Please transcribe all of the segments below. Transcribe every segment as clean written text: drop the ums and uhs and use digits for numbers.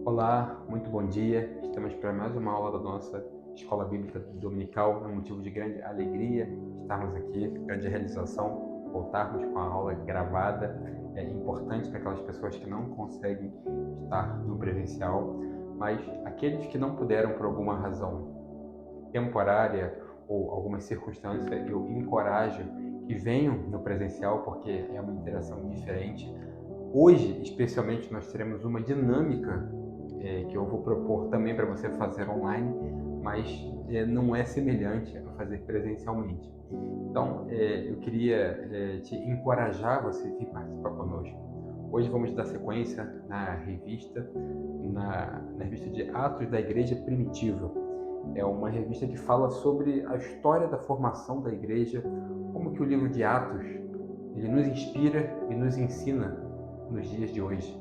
Olá, muito bom dia. Estamos para mais uma aula da nossa Escola Bíblica Dominical. É um motivo de grande alegria estarmos aqui, grande realização, voltarmos com a aula gravada. É importante para aquelas pessoas que não conseguem estar no presencial, mas aqueles que não puderam por alguma razão temporária ou alguma circunstância, eu encorajo que venham no presencial, porque é uma interação diferente. Hoje, especialmente, nós teremos uma dinâmica que eu vou propor também para você fazer online, mas não é semelhante a fazer presencialmente. Então, eu queria te encorajar você a vir participar conosco. Hoje vamos dar sequência na revista, na revista de Atos da Igreja Primitiva. É uma revista que fala sobre a história da formação da igreja, como que o livro de Atos ele nos inspira e nos ensina nos dias de hoje.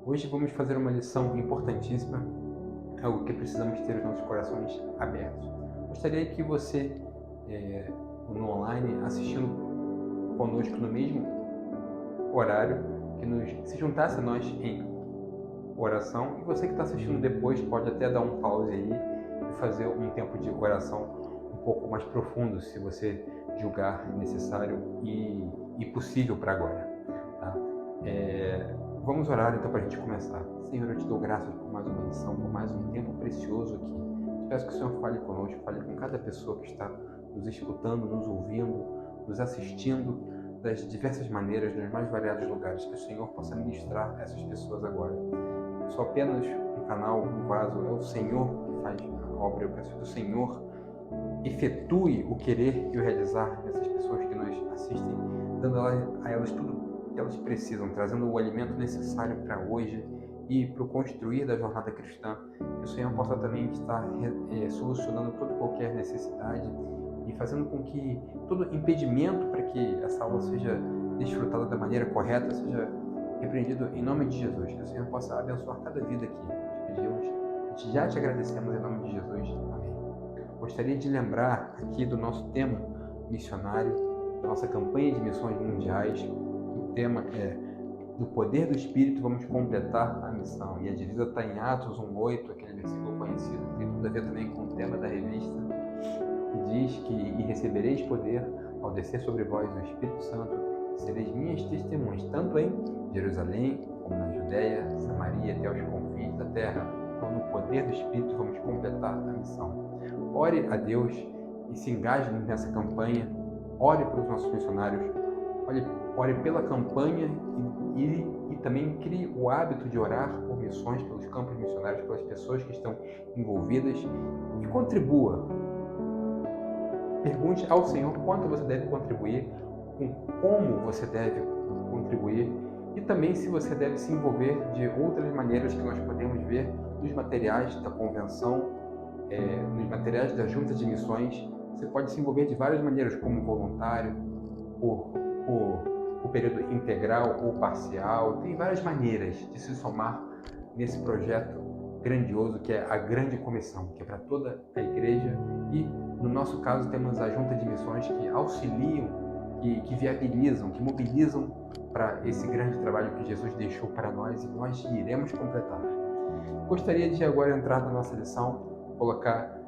Hoje vamos fazer uma lição importantíssima, algo que precisamos ter os nossos corações abertos. Gostaria que você, no online, assistindo conosco no mesmo horário, que se juntasse a nós em oração. E você que está assistindo depois pode até dar um pause aí e fazer um tempo de oração um pouco mais profundo, se você julgar necessário e possível para agora. Tá? Vamos orar então para a gente começar. Senhor, eu te dou graças por mais uma lição, por mais um tempo precioso aqui. Te peço que o Senhor fale conosco, fale com cada pessoa que está nos escutando, nos ouvindo, nos assistindo das diversas maneiras, nos mais variados lugares. Que o Senhor possa ministrar essas pessoas agora. Eu sou apenas um canal, um vaso, é o Senhor que faz a obra. Eu peço que o Senhor efetue o querer e o realizar dessas pessoas que nos assistem, dando a elas tudo que elas precisam, trazendo o alimento necessário para hoje e para o construir da jornada cristã. Que o Senhor possa também estar solucionando toda qualquer necessidade e fazendo com que todo impedimento para que essa aula seja desfrutada da maneira correta seja repreendido em nome de Jesus. Que o Senhor possa abençoar cada vida aqui. Te pedimos, já te agradecemos em nome de Jesus. Amém. Gostaria de lembrar aqui do nosso tema missionário, da nossa campanha de missões mundiais. O tema é do poder do Espírito vamos completar a missão. E a divisa está em Atos 1:8, aquele versículo conhecido, que tem tudo a ver também com o tema da revista, que diz que e recebereis poder ao descer sobre vós o Espírito Santo, sereis minhas testemunhas, tanto em Jerusalém, como na Judéia, Samaria, até os confins da terra. Então, no poder do Espírito vamos completar a missão. Ore a Deus e se engaje nessa campanha. Ore pelos nossos missionários. Ore pela campanha e também crie o hábito de orar por missões, pelos campos missionários, pelas pessoas que estão envolvidas e contribua. Pergunte ao Senhor quanto você deve contribuir, como você deve contribuir e também se você deve se envolver de outras maneiras que nós podemos ver nos materiais da convenção, nos materiais da junta de missões. Você pode se envolver de várias maneiras, como voluntário, por período integral ou parcial. Tem várias maneiras de se somar nesse projeto grandioso que é a Grande Comissão, que é para toda a igreja. E no nosso caso temos a junta de missões que auxiliam, que viabilizam, que mobilizam para esse grande trabalho que Jesus deixou para nós e nós iremos completar. Gostaria de agora entrar na nossa lição, colocar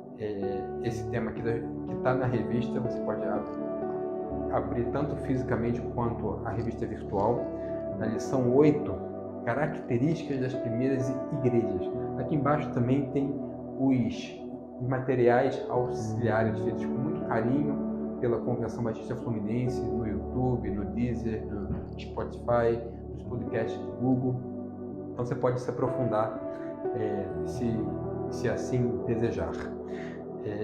esse tema aqui que está na revista. Você pode abrir tanto fisicamente quanto a revista virtual. Na lição 8, características das primeiras igrejas. Aqui embaixo também tem os materiais auxiliares feitos com muito carinho pela Convenção Batista Fluminense, no YouTube, no Deezer, no Spotify, nos podcasts do Google. Então você pode se aprofundar se assim desejar.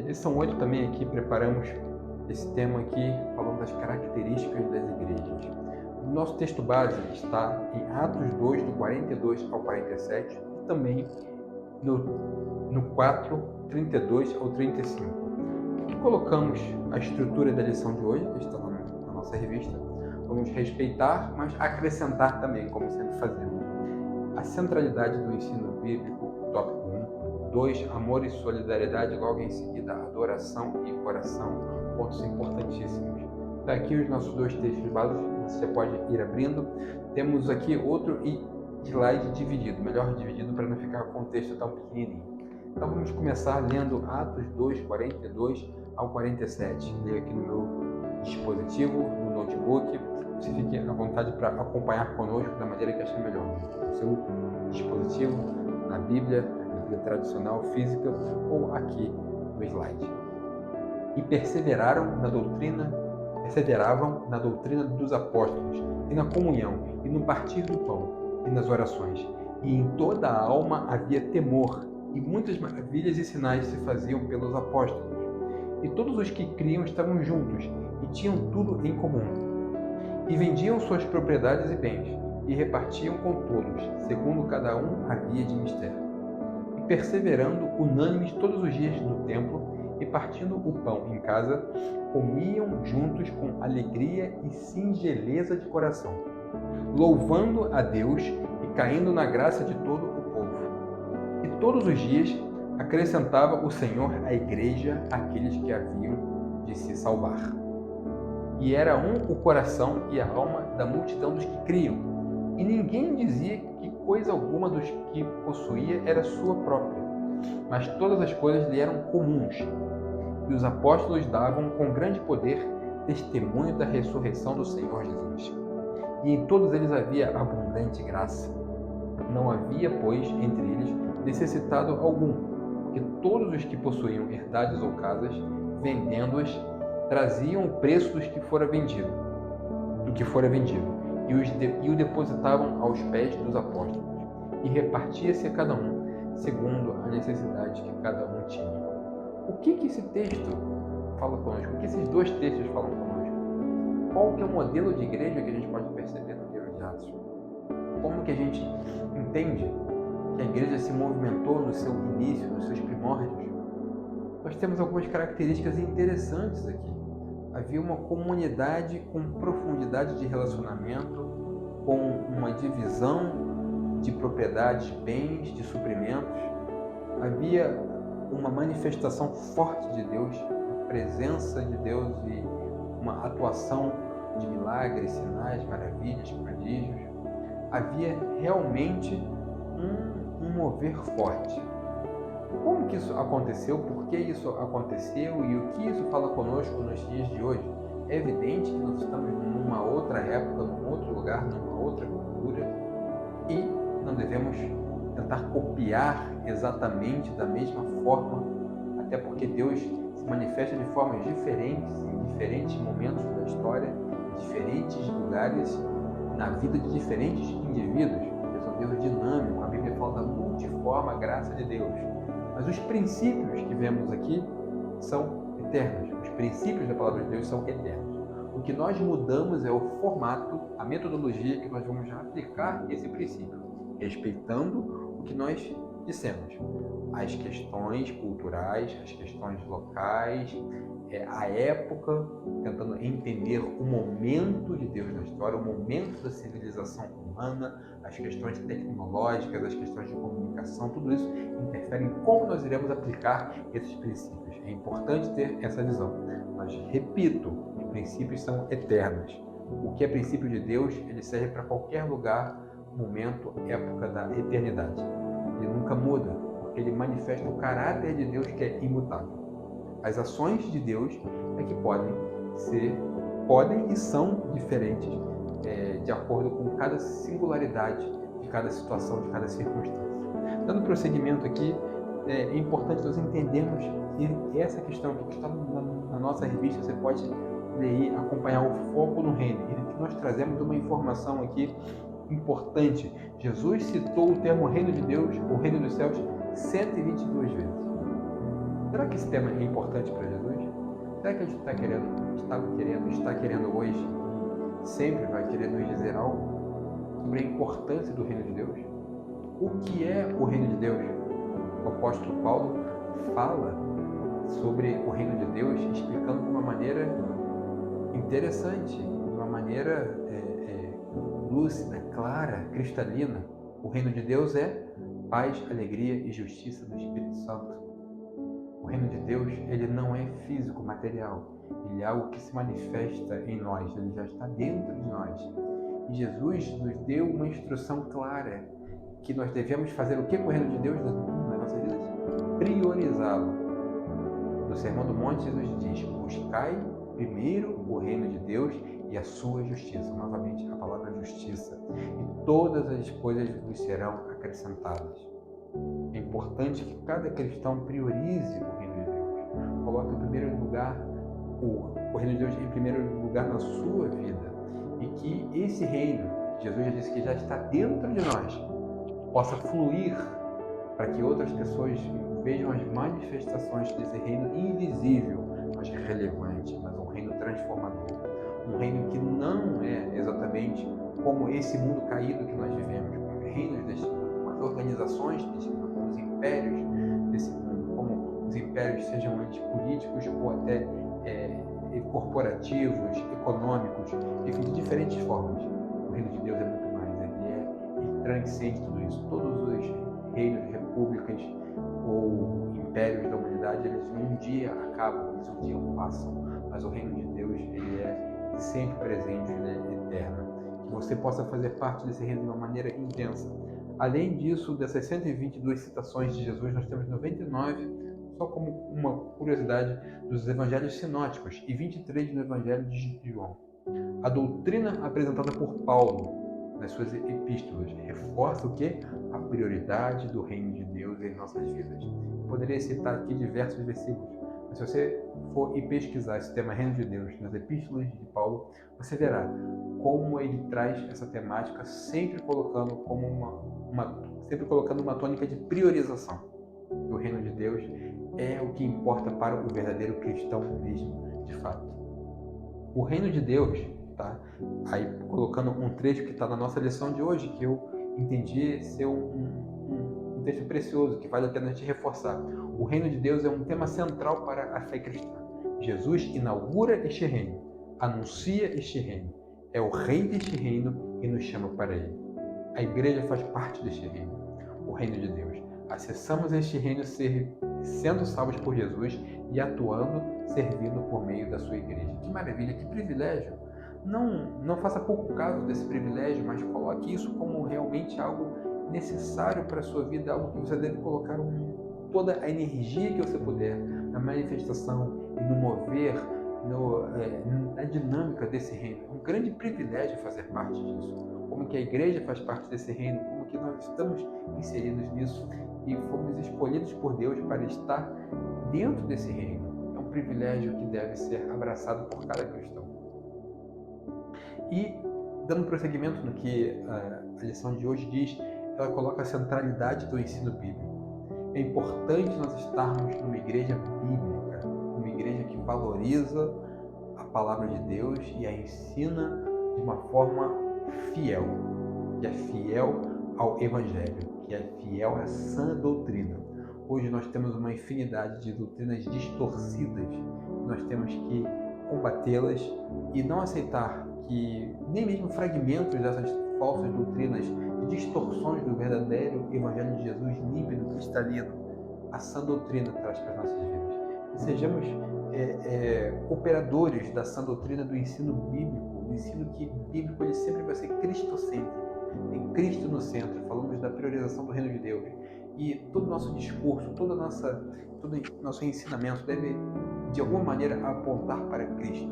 Lição 8 também aqui preparamos esse tema aqui, falando das características das igrejas. O nosso texto base está em Atos 2, do 42 ao 47, e também no 4, 32 ao 35. Aqui colocamos a estrutura da lição de hoje, que está na nossa revista. Vamos respeitar, mas acrescentar também, como sempre fazemos. A centralidade do ensino bíblico, tópico 1. 2, amor e solidariedade, logo em seguida, adoração e oração. Pontos importantíssimos. Tá aqui os nossos dois textos básicos, você pode ir abrindo. Temos aqui outro e slide dividido, melhor dividido para não ficar com o texto tão pequenininho. Então vamos começar lendo Atos 2, 42 ao 47. Leio aqui no meu dispositivo, no notebook. Você fique à vontade para acompanhar conosco da maneira que achar melhor. No seu dispositivo, na Bíblia tradicional, física, ou aqui no slide. E perseveravam na doutrina dos apóstolos, e na comunhão, e no partir do pão, e nas orações. E em toda a alma havia temor, e muitas maravilhas e sinais se faziam pelos apóstolos. E todos os que criam estavam juntos, e tinham tudo em comum. E vendiam suas propriedades e bens, e repartiam com todos, segundo cada um havia de mistério. E perseverando unânimes todos os dias no templo, e partindo o pão em casa, comiam juntos com alegria e singeleza de coração, louvando a Deus e caindo na graça de todo o povo. E todos os dias acrescentava o Senhor à igreja aqueles que haviam de se salvar. E era um o coração e a alma da multidão dos que criam, e ninguém dizia que coisa alguma dos que possuía era sua própria, mas todas as coisas lhe eram comuns. E os apóstolos davam com grande poder testemunho da ressurreição do Senhor Jesus. E em todos eles havia abundante graça. Não havia, pois, entre eles necessitado algum, porque todos os que possuíam herdades ou casas, vendendo-as, traziam o preço do que fora vendido, e o depositavam aos pés dos apóstolos, e repartia-se a cada um, segundo a necessidade que cada um tinha. O que esse texto fala conosco? O que esses dois textos falam conosco? Qual que é o modelo de igreja que a gente pode perceber no livro de Atos? Como que a gente entende que a igreja se movimentou no seu início, nos seus primórdios? Nós temos algumas características interessantes aqui. Havia uma comunidade com profundidade de relacionamento, com uma divisão de propriedades, bens, de suprimentos. Havia uma manifestação forte de Deus, a presença de Deus e uma atuação de milagres, sinais, maravilhas, prodígios. Havia realmente um mover forte. Como que isso aconteceu? Por que isso aconteceu? E o que isso fala conosco nos dias de hoje? É evidente que nós estamos numa outra época, num outro lugar, numa outra cultura, e não devemos tentar copiar exatamente da mesma forma, até porque Deus se manifesta de formas diferentes, em diferentes momentos da história, em diferentes lugares, na vida de diferentes indivíduos. Deus é um Deus dinâmico, a Bíblia fala da multiforme graça de Deus. Mas os princípios que vemos aqui são eternos, os princípios da palavra de Deus são eternos. O que nós mudamos é o formato, a metodologia que nós vamos aplicar esse princípio, respeitando o que nós dissemos, as questões culturais, as questões locais, a época, tentando entender o momento de Deus na história, o momento da civilização humana, as questões tecnológicas, as questões de comunicação, tudo isso interfere em como nós iremos aplicar esses princípios. É importante ter essa visão. Mas, repito, os princípios são eternos. O que é princípio de Deus, ele serve para qualquer lugar, momento, época da eternidade. Ele nunca muda, porque ele manifesta o caráter de Deus que é imutável. As ações de Deus é que podem e são diferentes de acordo com cada singularidade de cada situação, de cada circunstância. Dando prosseguimento aqui, é importante nós entendermos que essa questão que está na nossa revista, você pode ler e acompanhar o foco no reino. E nós trazemos uma informação aqui importante. Jesus citou o termo reino de Deus, o reino dos céus, 122 vezes. Será que esse tema é importante para Jesus? Será que a gente está querendo hoje, sempre vai querer nos dizer algo sobre a importância do reino de Deus? O que é o reino de Deus? O apóstolo Paulo fala sobre o reino de Deus, explicando de uma maneira interessante, de uma maneira lúcida, clara, cristalina. O reino de Deus é paz, alegria e justiça do Espírito Santo. O reino de Deus, ele não é físico, material. Ele é algo que se manifesta em nós, ele já está dentro de nós. E Jesus nos deu uma instrução clara que nós devemos fazer o que com o reino de Deus nas nossas vidas? Priorizá-lo. No Sermão do Monte, Jesus diz: buscai primeiro o reino de Deus e a sua justiça. Novamente, a palavra justiça. E todas as coisas vos serão acrescentadas. É importante que cada cristão priorize o reino de Deus. Coloque em primeiro lugar o reino de Deus em primeiro lugar na sua vida. E que esse reino, que Jesus já disse que já está dentro de nós, possa fluir para que outras pessoas vejam as manifestações desse reino invisível, mas relevante, mas um reino transformador. Um reino que não é exatamente como esse mundo caído que nós vivemos, como os reinos desse mundo, como as organizações desse mundo, como os impérios desse mundo, como os impérios sejam eles políticos ou até corporativos, econômicos, enfim, de diferentes formas. O reino de Deus é muito mais, ele transcende tudo isso. Todos os reinos, repúblicas ou impérios da humanidade, eles um dia acabam, eles um dia passam, mas o reino de Deus, ele é sempre presente, ele é eterno. Que você possa fazer parte desse reino de uma maneira intensa. Além disso, dessas 122 citações de Jesus, nós temos 99, só como uma curiosidade, dos evangelhos sinóticos e 23 no evangelho de João. A doutrina apresentada por Paulo nas suas epístolas reforça o quê? A prioridade do reino de Deus em nossas vidas. Eu poderia citar aqui diversos versículos, mas se você for e pesquisar esse tema reino de Deus nas epístolas de Paulo, você verá como ele traz essa temática sempre colocando como uma tônica de priorização. O reino de Deus é o que importa para o verdadeiro cristão mesmo, de fato. O reino de Deus, tá? Aí colocando um trecho que está na nossa lição de hoje, que eu entendi ser um texto precioso, que vale a pena a gente reforçar. O reino de Deus é um tema central para a fé cristã. Jesus inaugura este reino, anuncia este reino, é o rei deste reino e nos chama para ele. A igreja faz parte deste reino, o reino de Deus. Acessamos este reino sendo salvos por Jesus e atuando, servindo por meio da sua igreja. Que maravilha, que privilégio! Não faça pouco caso desse privilégio, mas coloque isso como realmente algo necessário para a sua vida, algo que você deve colocar toda a energia que você puder na manifestação e no mover, na dinâmica desse reino. É um grande privilégio fazer parte disso. Como que a igreja faz parte desse reino, como que nós estamos inseridos nisso e fomos escolhidos por Deus para estar dentro desse reino. É um privilégio que deve ser abraçado por cada cristão. E, dando prosseguimento no que a lição de hoje diz, ela coloca a centralidade do ensino bíblico. É importante nós estarmos numa igreja bíblica, uma igreja que valoriza a palavra de Deus e a ensina de uma forma fiel, que é fiel ao Evangelho, que é fiel à sã doutrina. Hoje nós temos uma infinidade de doutrinas distorcidas, nós temos que combatê-las e não aceitar que nem mesmo fragmentos dessas falsas doutrinas, distorções do verdadeiro Evangelho de Jesus, límpido, cristalino, a sã doutrina traz para as nossas vidas. E sejamos operadores da sã doutrina do ensino bíblico, o ensino que bíblico ele sempre vai ser cristocêntrico, tem Cristo no centro. Falamos da priorização do reino de Deus e todo o nosso discurso, todo o nosso ensinamento deve de alguma maneira apontar para Cristo.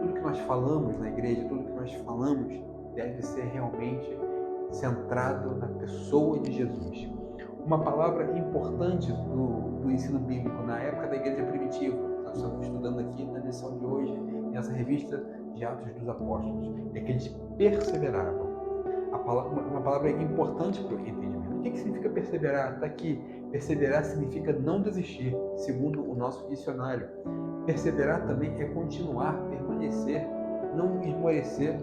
Tudo que nós falamos na igreja, tudo que nós falamos deve ser realmente centrado na pessoa de Jesus. Uma palavra importante do ensino bíblico na época da igreja primitiva, nós estamos estudando aqui na lição de hoje, nessa revista de Atos dos Apóstolos, é que eles perseveravam. Uma palavra importante para o entendimento. O que significa perseverar? Está aqui. Perseverar significa não desistir, segundo o nosso dicionário. Perseverar também é continuar, permanecer, não esmorecer,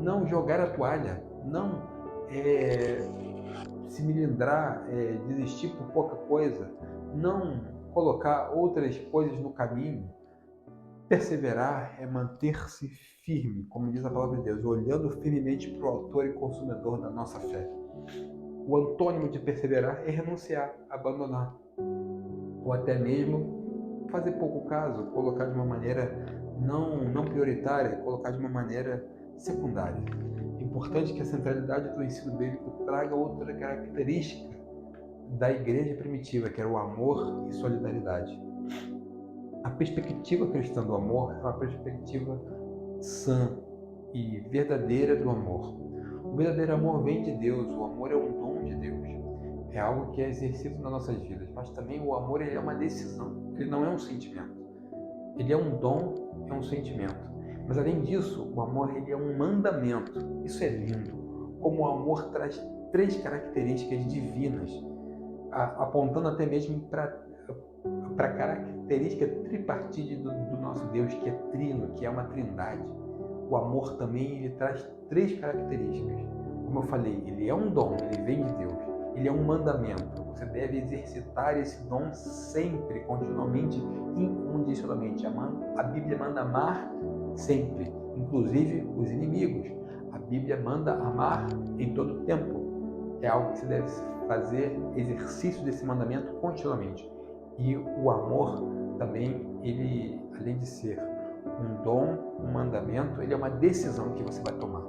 não jogar a toalha, não se melindrar, desistir por pouca coisa, não colocar outras coisas no caminho. Perseverar é manter-se firme, como diz a palavra de Deus, olhando firmemente para o autor e consumidor da nossa fé. O antônimo de perseverar é renunciar, abandonar, ou até mesmo fazer pouco caso, colocar de uma maneira não prioritária, colocar de uma maneira secundária. É importante que a centralidade do ensino bíblico traga outra característica da igreja primitiva, que era o amor e solidariedade. A perspectiva cristã do amor é uma perspectiva sã e verdadeira do amor. O verdadeiro amor vem de Deus, o amor é um dom de Deus. É algo que é exercido nas nossas vidas, mas também o amor ele é uma decisão, ele não é um sentimento. Ele é um dom, é um sentimento. Mas além disso, o amor ele é um mandamento. Isso é lindo. Como o amor traz 3 características divinas, apontando até mesmo para a característica tripartite do nosso Deus, que é trino, que é uma trindade. O amor também ele traz 3 características. Como eu falei, ele é um dom, ele vem de Deus. Ele é um mandamento. Você deve exercitar esse dom sempre, continuamente, incondicionalmente. A Bíblia manda amar sempre, inclusive os inimigos. A Bíblia manda amar em todo tempo. É algo que você deve fazer exercício desse mandamento continuamente. E o amor também, ele, além de ser um dom, um mandamento, ele é uma decisão que você vai tomar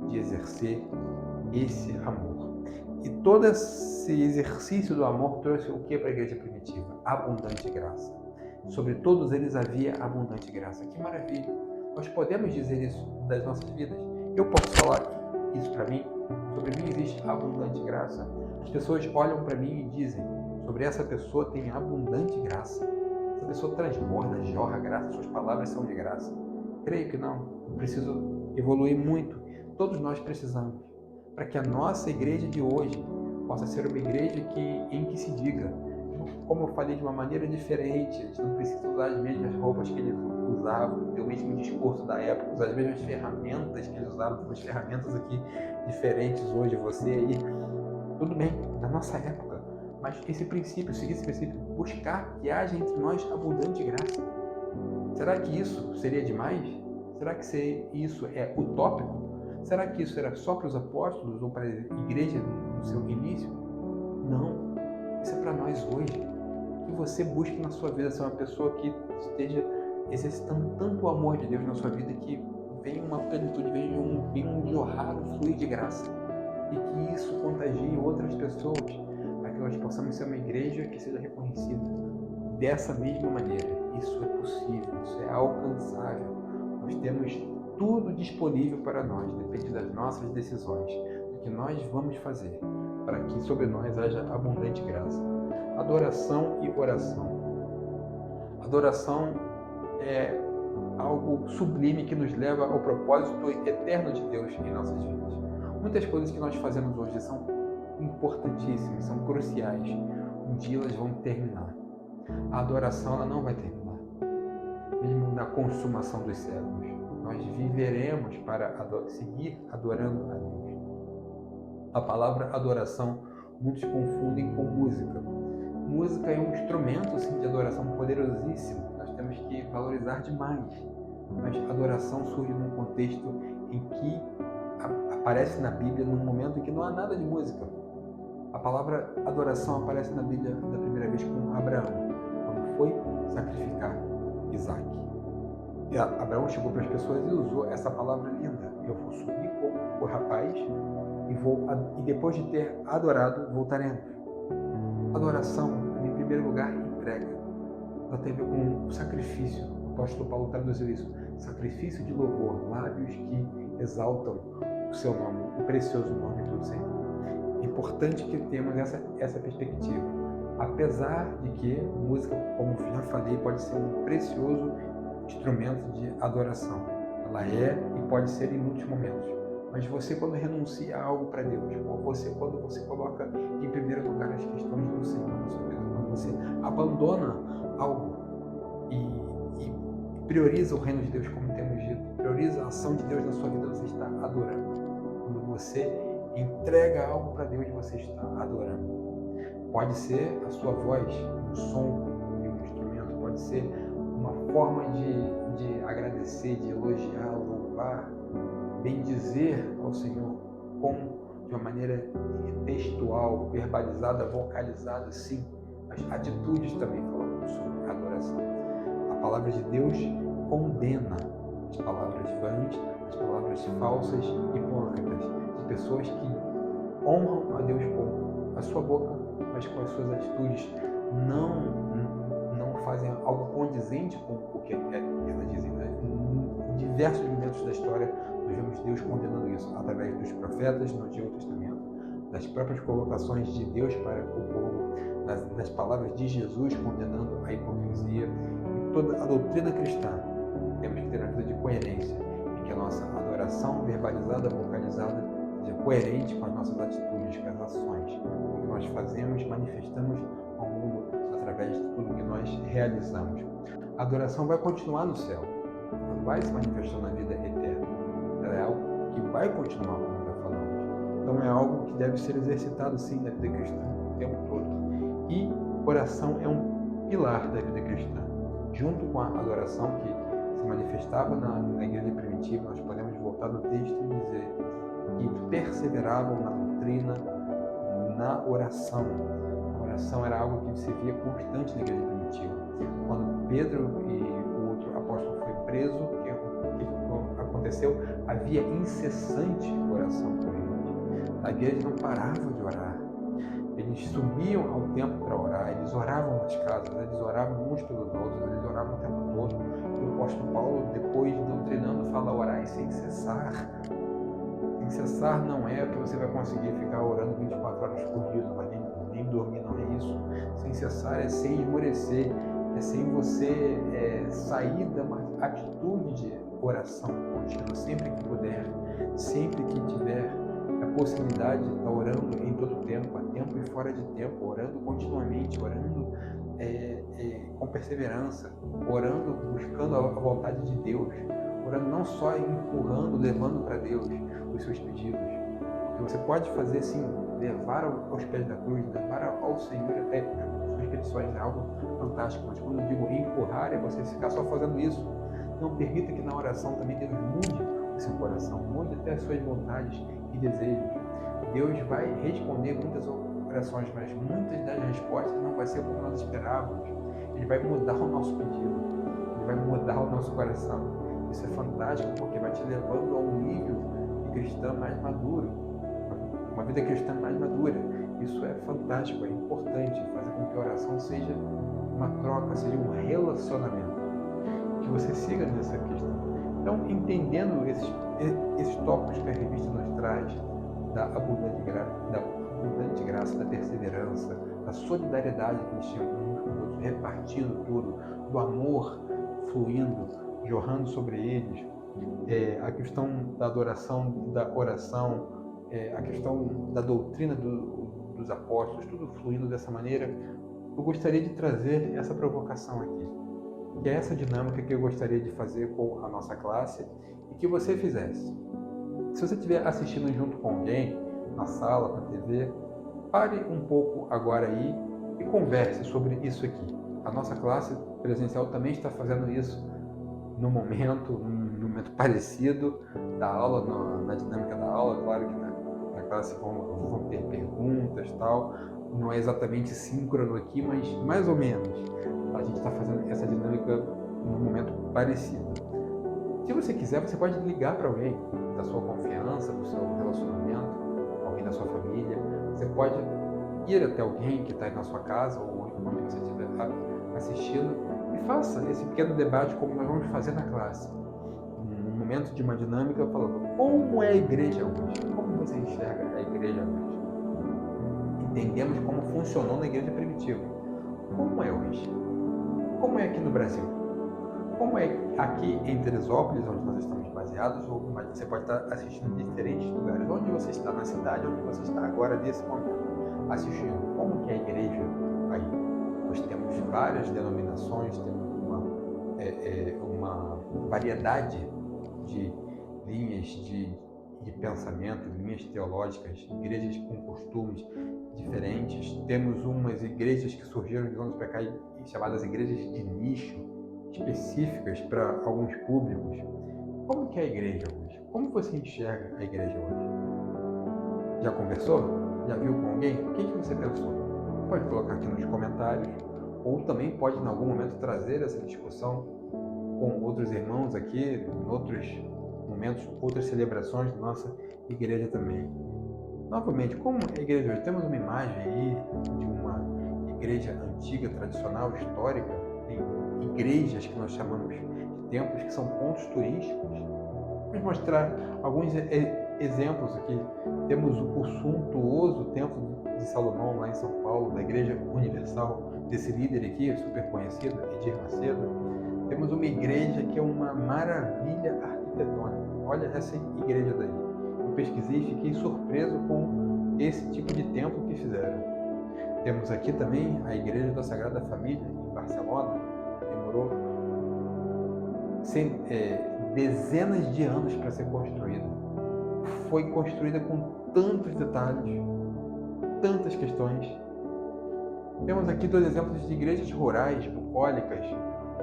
de exercer esse amor. E todo esse exercício do amor trouxe o que para a igreja primitiva? Abundante graça. Sobre todos eles havia abundante graça. Que maravilha! Nós podemos dizer isso das nossas vidas. Eu posso falar isso para mim. Sobre mim existe abundante graça. As pessoas olham para mim e dizem: sobre essa pessoa tem abundante graça. Essa pessoa transborda, jorra graça. Suas palavras são de graça. Creio que não. Eu preciso evoluir muito. Todos nós precisamos. Para que a nossa igreja de hoje possa ser uma igreja em que se diga, como eu falei, de uma maneira diferente. A gente não precisa usar as mesmas roupas que eles usavam, ter o mesmo discurso da época, usar as mesmas ferramentas que eles usavam, as ferramentas aqui diferentes hoje, você aí, tudo bem, na nossa época, mas esse princípio, seguir esse princípio, buscar que haja entre nós abundante graça. Será que isso seria demais? Será que isso é utópico? Será que isso era só para os apóstolos ou para a igreja no seu início? Não. Isso é para nós hoje. Que você busque na sua vida ser uma pessoa que esteja exercitando tanto o amor de Deus na sua vida que venha uma plenitude, venha um jorrar, um fluir de graça. E que isso contagie outras pessoas, para que nós possamos ser uma igreja que seja reconhecida dessa mesma maneira. Isso é possível, isso é alcançável. Nós temos tudo disponível para nós, depende das nossas decisões, do que nós vamos fazer, para que sobre nós haja abundante graça. Adoração e oração. Adoração é algo sublime que nos leva ao propósito eterno de Deus em nossas vidas. Muitas coisas que nós fazemos hoje são importantíssimas, são cruciais. Um dia elas vão terminar. A adoração ela não vai terminar, mesmo na consumação dos séculos. Nós viveremos para seguir adorando a Deus. A palavra adoração, muitos confundem com música. Música é um instrumento sim, de adoração poderosíssimo. Nós temos que valorizar demais. Mas adoração surge num contexto em que aparece na Bíblia num momento em que não há nada de música. A palavra adoração aparece na Bíblia da primeira vez com Abraão, quando foi sacrificar Isaac. E Abraão chegou para as pessoas e usou essa palavra linda: eu vou subir como o rapaz e depois de ter adorado, voltaremos. Adoração, em primeiro lugar, entrega. Ela tem a ver com o sacrifício. O apóstolo Paulo traduziu isso: sacrifício de louvor, lábios que exaltam o seu nome, o precioso nome do Senhor. É importante que tenhamos essa perspectiva. Apesar de que música, como já falei, pode ser um precioso instrumento de adoração. Ela é e pode ser em muitos momentos. Mas você, quando renuncia a algo para Deus, ou quando você coloca em primeiro lugar as questões do Senhor na sua vida, quando você abandona algo e prioriza o reino de Deus, como temos dito, prioriza a ação de Deus na sua vida, você está adorando. Quando você entrega algo para Deus, você está adorando. Pode ser a sua voz, um som de um instrumento, pode ser uma forma de agradecer, de elogiar, louvar, bendizer ao Senhor de uma maneira textual, verbalizada, vocalizada, sim. As atitudes também falam sobre adoração. A palavra de Deus condena as palavras vãs, as palavras falsas, hipócritas, de pessoas que honram a Deus com a sua boca, mas com as suas atitudes não fazem algo condizente com o que elas dizem. Né? Em diversos momentos da história, nós vemos Deus condenando isso, através dos profetas no Antigo Testamento, das próprias colocações de Deus para o povo, das palavras de Jesus condenando a hipocrisia. E toda a doutrina cristã temos que ter uma vida de coerência, em que a nossa adoração verbalizada, vocalizada, seja coerente com as nossas atitudes, com as ações, com o que nós fazemos, manifestamos ao mundo através de tudo que nós realizamos. A adoração vai continuar no céu, ela vai se manifestar na vida eterna. Ela é algo que vai continuar, como já falamos. Então é algo que deve ser exercitado sim na vida cristã, o tempo todo. E oração é um pilar da vida cristã. Junto com a adoração que se manifestava na igreja primitiva, nós podemos voltar no texto e dizer que perseveravam na doutrina, na oração. A oração era algo que se via constante na igreja primitiva. Quando Pedro e o outro apóstolo foi preso, o que aconteceu? Havia incessante oração por eles. A igreja não parava de orar. Eles subiam ao templo para orar, eles oravam nas casas, eles oravam uns pelos outros, eles oravam o tempo todo. E o apóstolo Paulo, depois doutrinando, fala orar sem cessar. Sem cessar não é que você vai conseguir ficar orando 24 horas por dia, não vai nem dormir, não é isso. Sem cessar é sem esmorecer, é sem você sair da uma atitude de oração contínua, sempre que puder, sempre que tiver a possibilidade de estar orando em todo tempo, a tempo e fora de tempo, orando continuamente, orando com perseverança, orando buscando a vontade de Deus, orando não só empurrando, levando para Deus os seus pedidos. Que você pode fazer sim, levar aos pés da cruz, levar ao Senhor até suas petições, é algo fantástico. Mas quando eu digo empurrar, é você ficar só fazendo isso. Não permita que na oração também Deus mude o seu coração, mude até as suas vontades e desejos. Deus vai responder muitas orações, mas muitas das respostas não vai ser como nós esperávamos. Ele vai mudar o nosso pedido, ele vai mudar o nosso coração. Isso é fantástico porque vai te levando a um nível de cristã mais maduro, uma vida cristã mais madura. Isso é fantástico, é importante fazer com que a oração seja uma troca, seja um relacionamento, que você siga nessa questão. Então, entendendo esses tópicos que a revista nos traz, da abundante graça, da perseverança, da solidariedade que eles tinham uns com os outros, repartindo tudo, do amor fluindo, jorrando sobre eles, a questão da adoração, da oração, a questão da doutrina dos apóstolos, tudo fluindo dessa maneira. Eu gostaria de trazer essa provocação aqui, que é essa dinâmica que eu gostaria de fazer com a nossa classe e que você fizesse. Se você estiver assistindo junto com alguém, na sala, na TV, pare um pouco agora aí e converse sobre isso aqui. A nossa classe presencial também está fazendo isso num momento parecido da aula, na dinâmica da aula. Claro que na classe vão ter perguntas e tal, não é exatamente síncrono aqui, mas mais ou menos. A gente está fazendo essa dinâmica num momento parecido. Se você quiser, você pode ligar para alguém da sua confiança, do seu relacionamento, alguém da sua família. Você pode ir até alguém que está aí na sua casa ou onde você estiver assistindo e faça esse pequeno debate como nós vamos fazer na classe. Um momento de uma dinâmica falando como é a igreja hoje, como você enxerga a igreja hoje. Entendemos como funcionou na igreja primitiva. Como é hoje? Como é aqui no Brasil? Como é aqui em Teresópolis, onde nós estamos baseados, ou você pode estar assistindo em diferentes lugares. Onde você está na cidade, onde você está agora, nesse momento, assistindo. Como que é a igreja aí? Nós temos várias denominações, temos uma variedade de linhas de pensamento, linhas teológicas, igrejas com costumes diferentes. Temos umas igrejas que surgiram de anos para cá chamadas igrejas de nicho, específicas para alguns públicos. Como que é a igreja hoje? Como você enxerga a igreja hoje? Já conversou? Já viu com alguém? O que você pensou? Pode colocar aqui nos comentários, ou também pode em algum momento trazer essa discussão com outros irmãos aqui, em outros momentos momentos, outras celebrações da nossa igreja também. Novamente, como a igreja de hoje, temos uma imagem aí de uma igreja antiga, tradicional, histórica, tem igrejas que nós chamamos de templos, que são pontos turísticos. Vamos mostrar alguns exemplos aqui. Temos o suntuoso Templo de Salomão, lá em São Paulo, da Igreja Universal, desse líder aqui, super conhecido, Edir Macedo. Temos uma igreja que é uma maravilha arquitetônica. Olha essa igreja daí. Eu pesquisei e fiquei surpreso com esse tipo de templo que fizeram. Temos aqui também a Igreja da Sagrada Família, em Barcelona. Demorou dezenas de anos para ser construída. Foi construída com tantos detalhes, tantas questões. Temos aqui 2 exemplos de igrejas rurais, bucólicas,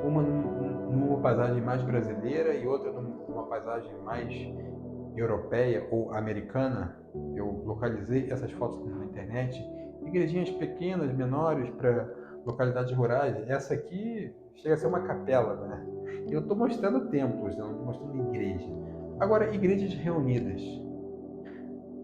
uma numa paisagem mais brasileira e outra numa paisagem mais europeia ou americana. Eu localizei essas fotos na internet. Igrejinhas pequenas, menores, para localidades rurais. Essa aqui chega a ser uma capela, né? Eu estou mostrando templos, não estou mostrando igreja. Agora, igrejas reunidas.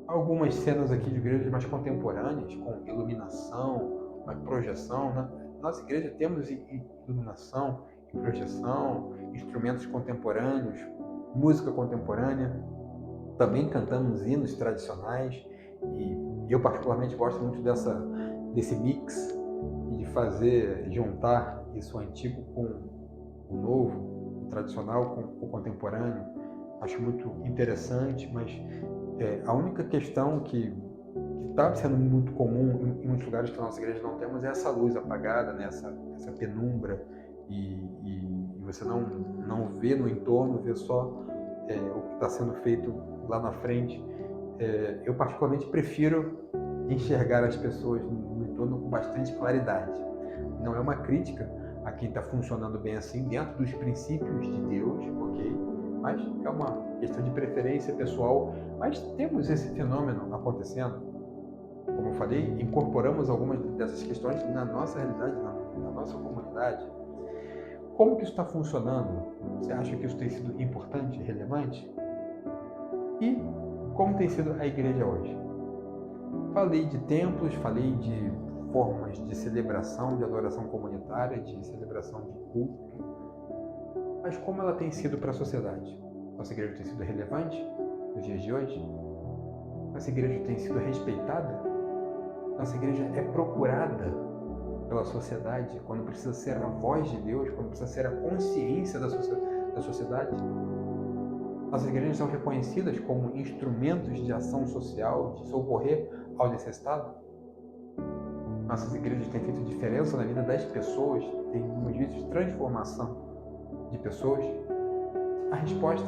Algumas cenas aqui de igrejas mais contemporâneas, com iluminação, uma projeção. Na nossa igreja temos iluminação e projeção, instrumentos contemporâneos, música contemporânea. Também cantamos hinos tradicionais e eu particularmente gosto muito desse mix e de juntar isso antigo com o novo, o tradicional com o contemporâneo. Acho muito interessante, mas a única questão que está sendo muito comum em muitos lugares que a nossa igreja não temos é essa luz apagada, né? essa penumbra e você não vê no entorno, vê só o que está sendo feito lá na frente. Eu particularmente prefiro enxergar as pessoas no entorno com bastante claridade. Não é uma crítica a quem está funcionando bem assim, dentro dos princípios de Deus, ok? Mas é uma questão de preferência pessoal. Mas temos esse fenômeno acontecendo. Como eu falei, incorporamos algumas dessas questões na nossa realidade, na nossa comunidade. Como que isso está funcionando? Você acha que isso tem sido importante, relevante? E como tem sido a igreja hoje? Falei de templos, falei de formas de celebração, de adoração comunitária, de celebração de culto. Mas como ela tem sido para a sociedade? Nossa igreja tem sido relevante nos dias de hoje? Nossa igreja tem sido respeitada? Nossa igreja é procurada pela sociedade quando precisa ser a voz de Deus, quando precisa ser a consciência da sociedade? Nossas igrejas são reconhecidas como instrumentos de ação social, de socorrer ao necessitado? Nossas igrejas têm feito diferença na vida das pessoas? Temos visto transformação de pessoas? A resposta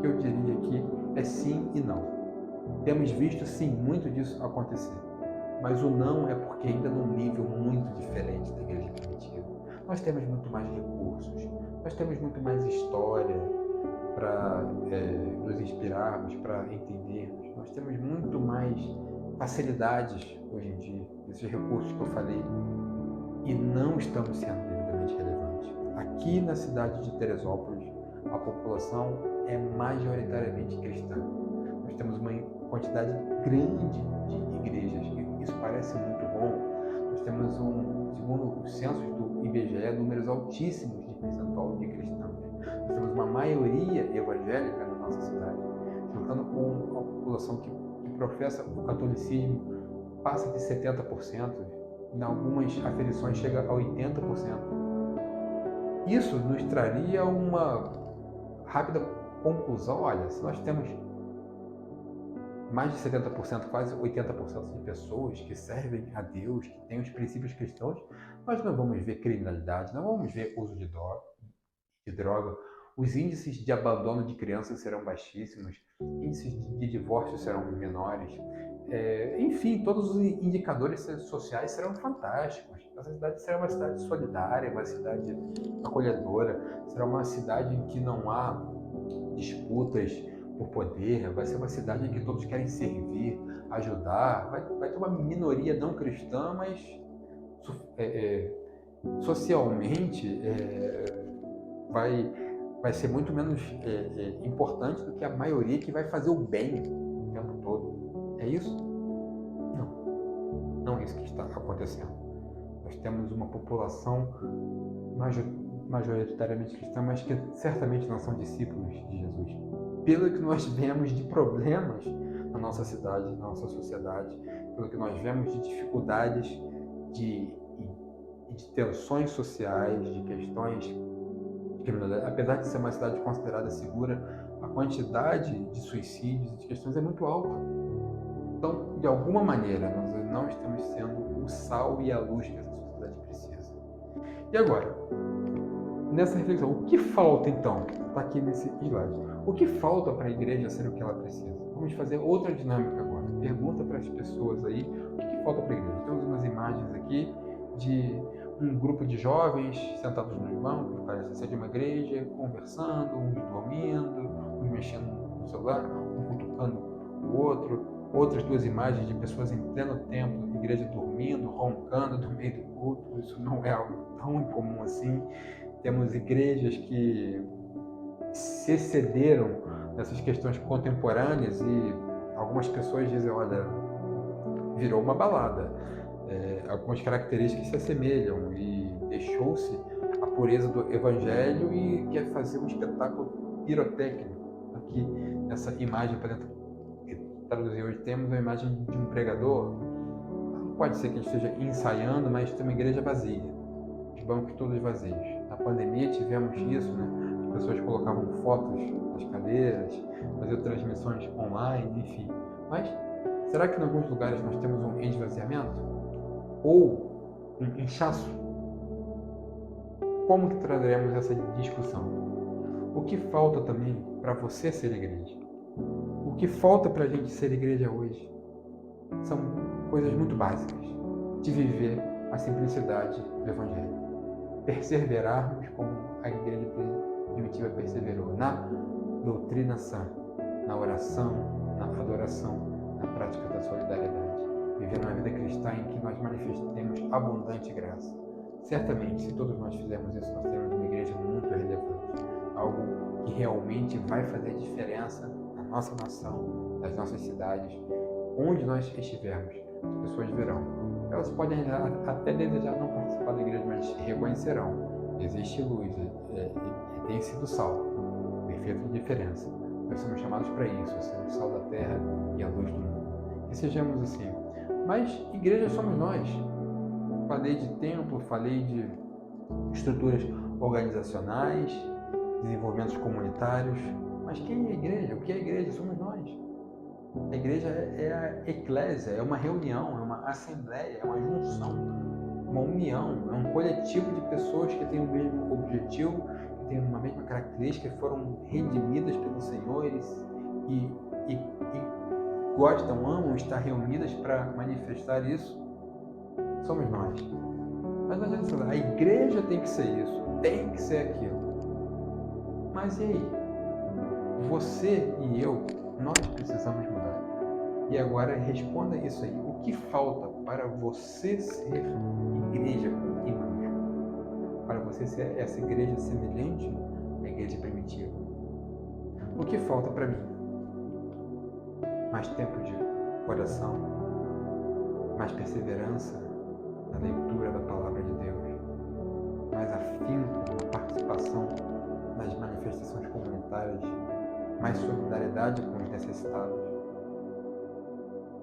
que eu diria aqui é sim e não. Temos visto sim muito disso acontecer, mas o não é porque ainda num nível muito diferente da igreja primitiva. Nós temos muito mais recursos, nós temos muito mais história para nos inspirarmos, para entendermos. Nós temos muito mais facilidades hoje em dia, esses recursos que eu falei, e não estamos sendo devidamente relevantes. Aqui na cidade de Teresópolis, a população é majoritariamente cristã. Nós temos uma quantidade grande de igrejas, e isso parece muito bom. Nós temos, segundo os censos do IBGE, números altíssimos de percentual de cristãos. Nós temos uma maioria evangélica na nossa cidade, juntando com a população que professa o catolicismo, passa de 70%, em algumas aferições chega a 80%. Isso nos traria uma rápida conclusão. Olha, se nós temos mais de 70%, quase 80% de pessoas que servem a Deus, que têm os princípios cristãos, nós não vamos ver criminalidade, não vamos ver uso de droga, os índices de abandono de crianças serão baixíssimos, índices de divórcio serão menores, enfim, todos os indicadores sociais serão fantásticos. Essa cidade será uma cidade solidária, uma cidade acolhedora, será uma cidade em que não há disputas por poder, vai ser uma cidade em que todos querem servir, ajudar, vai ter uma minoria não cristã, mas socialmente vai vai ser muito menos importante do que a maioria que vai fazer o bem o tempo todo. É isso? Não. Não é isso que está acontecendo. Nós temos uma população majoritariamente cristã, mas que certamente não são discípulos de Jesus. Pelo que nós vemos de problemas na nossa cidade, na nossa sociedade, pelo que nós vemos de dificuldades, de tensões sociais, de questões de criminalidade. Apesar de ser uma cidade considerada segura, a quantidade de suicídios e de questões é muito alta. Então, de alguma maneira, nós não estamos sendo o sal e a luz que essa sociedade precisa. E agora, nessa reflexão, o que falta então? Está aqui nesse slide. O que falta para a igreja ser o que ela precisa? Vamos fazer outra dinâmica agora. Pergunta para as pessoas aí, o que falta para a igreja? Temos umas imagens aqui de um grupo de jovens sentados nos bancos, parece ser de uma igreja, conversando, uns dormindo, uns mexendo no celular, um cutucando o outro. Outras duas imagens de pessoas em pleno templo, igreja dormindo, roncando no meio do culto. Isso não é algo tão incomum assim. Temos igrejas que se excederam nessas questões contemporâneas e algumas pessoas dizem, olha, virou uma balada. Algumas características se assemelham e deixou-se a pureza do evangelho e quer fazer um espetáculo pirotécnico. Aqui, nessa imagem, para traduzir hoje, temos a imagem de um pregador. Pode ser que ele esteja ensaiando, mas tem uma igreja vazia, os bancos todos vazios. Na pandemia tivemos isso, né? As pessoas colocavam fotos nas cadeiras, faziam transmissões online, enfim. Mas será que em alguns lugares nós temos um esvaziamento? Ou um inchaço? Como que traremos essa discussão? O que falta também para você ser igreja? O que falta para a gente ser igreja hoje? São coisas muito básicas. De viver a simplicidade do Evangelho. Perseverarmos como a igreja primitiva perseverou. Na doutrina sã, na oração, na adoração, na prática da solidariedade. Viver uma vida cristã em que nós manifestemos abundante graça. Certamente, se todos nós fizermos isso, nós teremos uma igreja muito relevante. Algo que realmente vai fazer diferença na nossa nação, nas nossas cidades, onde nós estivermos. As pessoas verão. Elas podem até desejar não participar da igreja, mas reconhecerão. Existe luz, tem sido sal, perfeita diferença. Nós somos chamados para isso, ser o sal da terra e a luz do mundo. Que sejamos assim. Mas igreja somos nós. Falei de templo, falei de estruturas organizacionais, desenvolvimentos comunitários. Mas quem é a igreja? O que é a igreja? Somos nós. A igreja é a eclésia, é uma reunião, é uma assembleia, é uma junção, uma união, é um coletivo de pessoas que têm o mesmo objetivo, que têm uma mesma característica, que foram redimidas pelo Senhor e gostam, amam estar reunidas para manifestar isso. Somos nós. Mas não adianta falar, a igreja tem que ser isso, tem que ser aquilo. Mas e aí? Você e eu, nós precisamos mudar. E agora responda isso aí. O que falta para você ser igreja com I maiúsculo? Para você ser essa igreja semelhante à igreja primitiva? O que falta para mim? Mais tempo de oração, mais perseverança na leitura da palavra de Deus, mais afinco na participação nas manifestações comunitárias, mais solidariedade com os necessitados,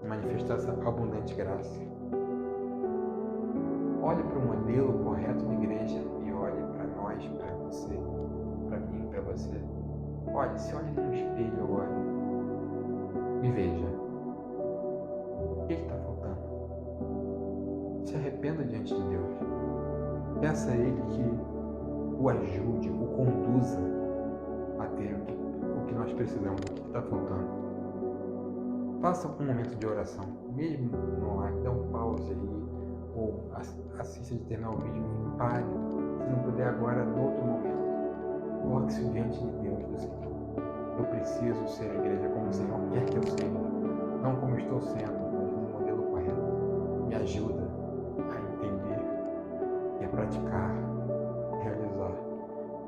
manifestar essa abundante graça. Olhe para o modelo correto de igreja e olhe para nós, para você, para mim, para você. Olhe, se olhe no espelho agora e veja o que está faltando. Se arrependa diante de Deus. Peça a Ele que o ajude, o conduza a ter o que nós precisamos, o que está faltando. Faça um momento de oração, mesmo no ar, dá um pause aí, ou assista de terminar o vídeo e pare, se não puder agora, no outro momento. Coloque-se diante de Deus, do Senhor. Eu preciso ser a igreja como o Senhor quer que eu seja, não como estou sendo, mas no modelo correto. Me ajuda a entender e a praticar, realizar.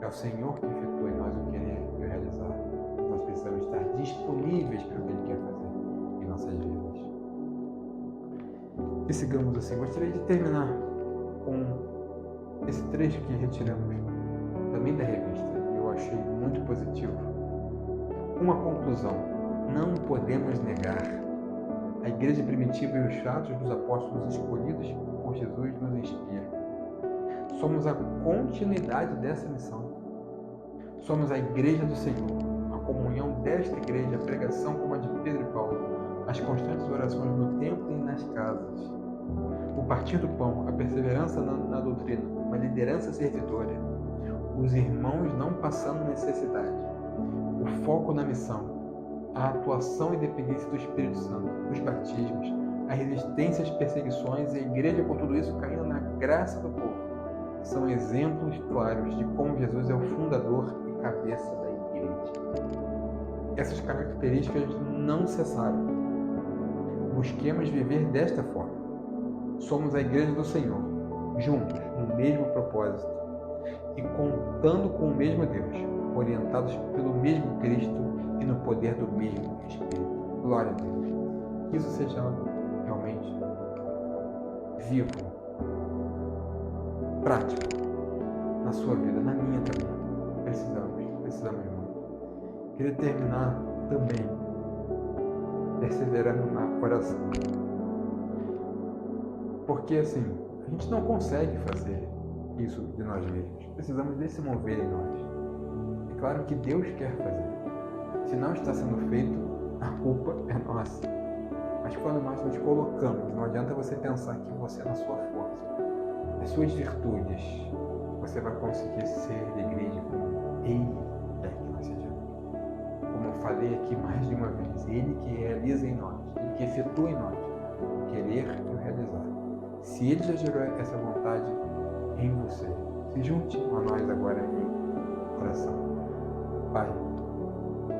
o Senhor que efetua em nós o querer e o realizar. Nós precisamos estar disponíveis para o que Ele quer fazer em nossas vidas. E sigamos assim. Gostaria de terminar com esse trecho que retiramos também da revista. Eu achei muito positivo. Uma conclusão: não podemos negar. A igreja primitiva e os atos dos apóstolos escolhidos por Jesus nos inspiram. Somos a continuidade dessa missão. Somos a igreja do Senhor. A comunhão desta igreja, a pregação como a de Pedro e Paulo, as constantes orações no templo e nas casas, o partir do pão, a perseverança na doutrina, uma liderança servidora, os irmãos não passando necessidade, o foco na missão, a atuação e dependência do Espírito Santo, os batismos, a resistência às perseguições e a igreja com tudo isso caindo na graça do povo, são exemplos claros de como Jesus é o fundador e cabeça da igreja. Essas características não cessaram. Busquemos viver desta forma. Somos a igreja do Senhor, juntos, no mesmo propósito e contando com o mesmo Deus, orientados pelo mesmo Cristo e no poder do mesmo Espírito. Glória a Deus. Que isso seja algo realmente vivo, prático, na sua vida, na minha também. Precisamos muito. Queria terminar também perseverando na oração. Porque assim, a gente não consegue fazer isso de nós mesmos. Precisamos desse mover em nós. É claro que Deus quer fazer. Se não está sendo feito, a culpa é nossa. Mas quando nós nos colocamos, não adianta você pensar que você é na sua força, as suas virtudes, você vai conseguir ser de igreja como Ele quer que nós sejamos. Como eu falei aqui mais de uma vez, Ele que realiza em nós, Ele que efetua em nós o querer e o realizar. Se Ele já gerou essa vontade em você, se junte a nós agora em oração. Pai,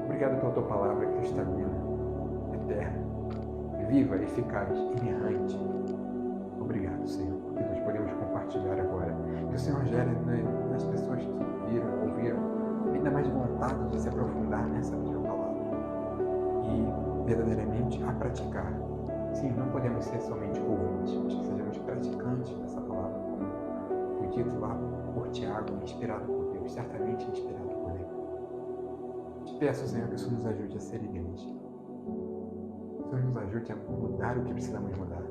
obrigado pela Tua palavra cristalina, eterna, viva, eficaz, inerrante. Obrigado, Senhor, porque nós podemos compartilhar agora. Que o Senhor gere nas pessoas que viram, ouviram, ainda mais vontade de se aprofundar nessa Tua palavra e verdadeiramente a praticar. Sim, não podemos ser somente ouvintes, mas que sejamos praticantes dessa palavra, como foi dito lá por Tiago, inspirado por Deus, certamente inspirado por Deus. Te peço, Senhor, que o Senhor nos ajude a ser igreja. Que o Senhor nos ajude a mudar o que precisamos mudar,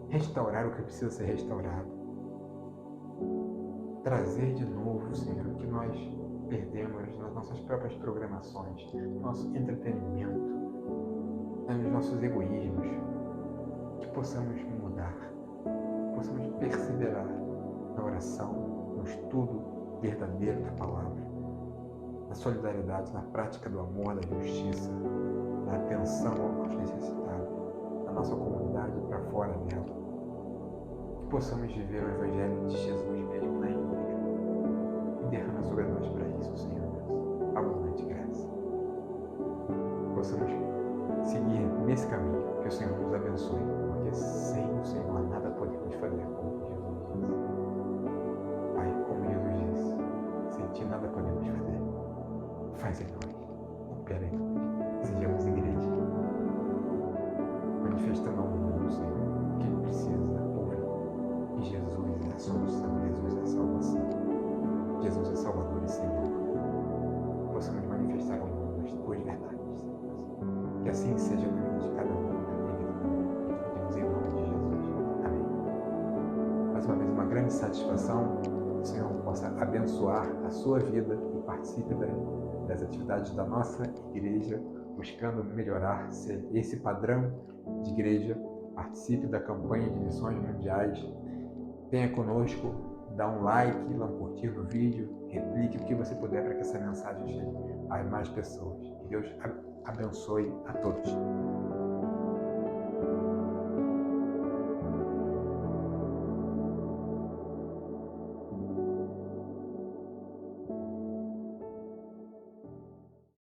restaurar o que precisa ser restaurado, trazer de novo, Senhor, o que nós perdemos nas nossas próprias programações, no nosso entretenimento, nos nossos egoísmos, que possamos mudar, possamos perseverar na oração, no estudo verdadeiro da palavra, na solidariedade, na prática do amor, da justiça, na atenção aos necessitados, na nossa comunidade e para fora dela. Que possamos viver o Evangelho de Jesus mesmo na íntegra e derrama sobre nós para isso, Senhor Deus, abundante graça. Possamos seguir nesse caminho, que o Senhor nos abençoe, porque sem o Senhor nada podemos fazer, como Jesus disse. Pai, como Jesus disse, sem Ti nada podemos fazer. Faz em nós, opera em nós, sejamos igreja, manifestando ao mundo, Senhor, o que Ele precisa ouvir. E Jesus é a solução, Jesus é a salvação, Jesus é Salvador e Senhor. Possamos manifestar ao mundo as Tuas verdades. Que assim seja na vida de cada um, na vida também. Pedimos em nome de Jesus. Amém. Mais uma vez, uma grande satisfação que o Senhor possa abençoar a sua vida e participe das atividades da nossa igreja, buscando melhorar, ser esse padrão de igreja. Participe da campanha de missões mundiais. Venha conosco, dá um like, dá um curtir no vídeo, replique o que você puder para que essa mensagem chegue a mais pessoas. Que Deus abençoe a todos.